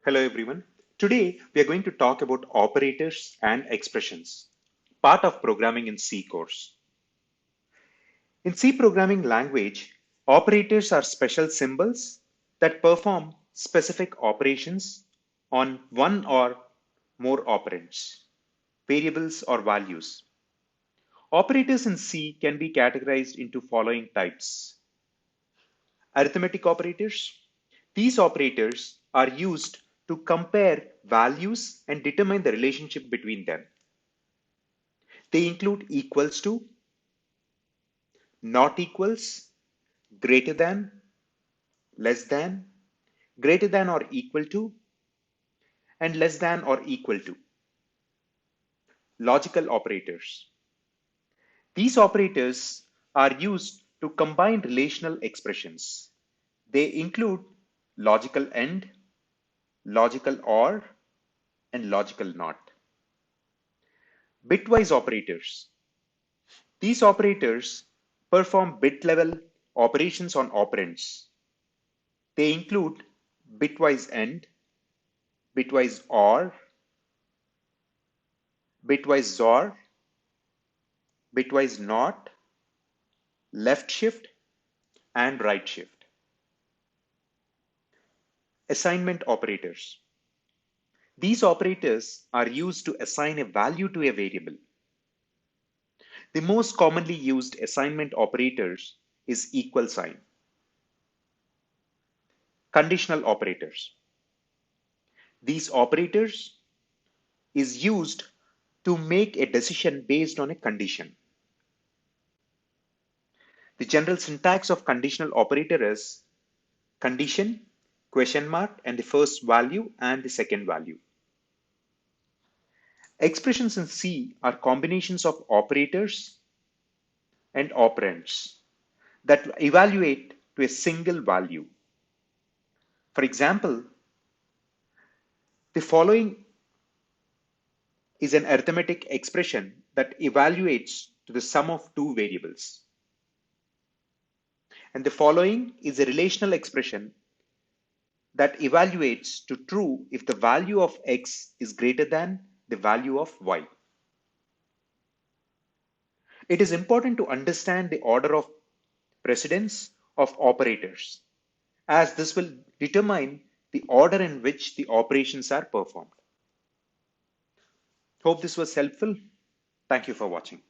Hello everyone. Today we are going to talk about operators and expressions, part of programming in C course. In C programming language, operators are special symbols that perform specific operations on one or more operands, variables or values. Operators in C can be categorized into following types. Arithmetic operators. These operators are used to compare values and determine the relationship between them. They include equals to, not equals, greater than, less than, greater than or equal to, and less than or equal to. Logical operators. These operators are used to combine relational expressions. They include logical AND, logical OR, and logical NOT. Bitwise operators. These operators perform bit-level operations on operands. They include bitwise AND, bitwise OR, bitwise XOR, bitwise NOT, left shift, and right shift. Assignment operators. These operators are used to assign a value to a variable. The most commonly used assignment operators is equal sign. Conditional operators. These operators is used to make a decision based on a condition. The general syntax of conditional operator is condition, question mark, and the first value and the second value. Expressions in C are combinations of operators and operands that evaluate to a single value. For example, the following is an arithmetic expression that evaluates to the sum of two variables. And the following is a relational expression that evaluates to true if the value of x is greater than the value of y. It is important to understand the order of precedence of operators, as this will determine the order in which the operations are performed. Hope this was helpful. Thank you for watching.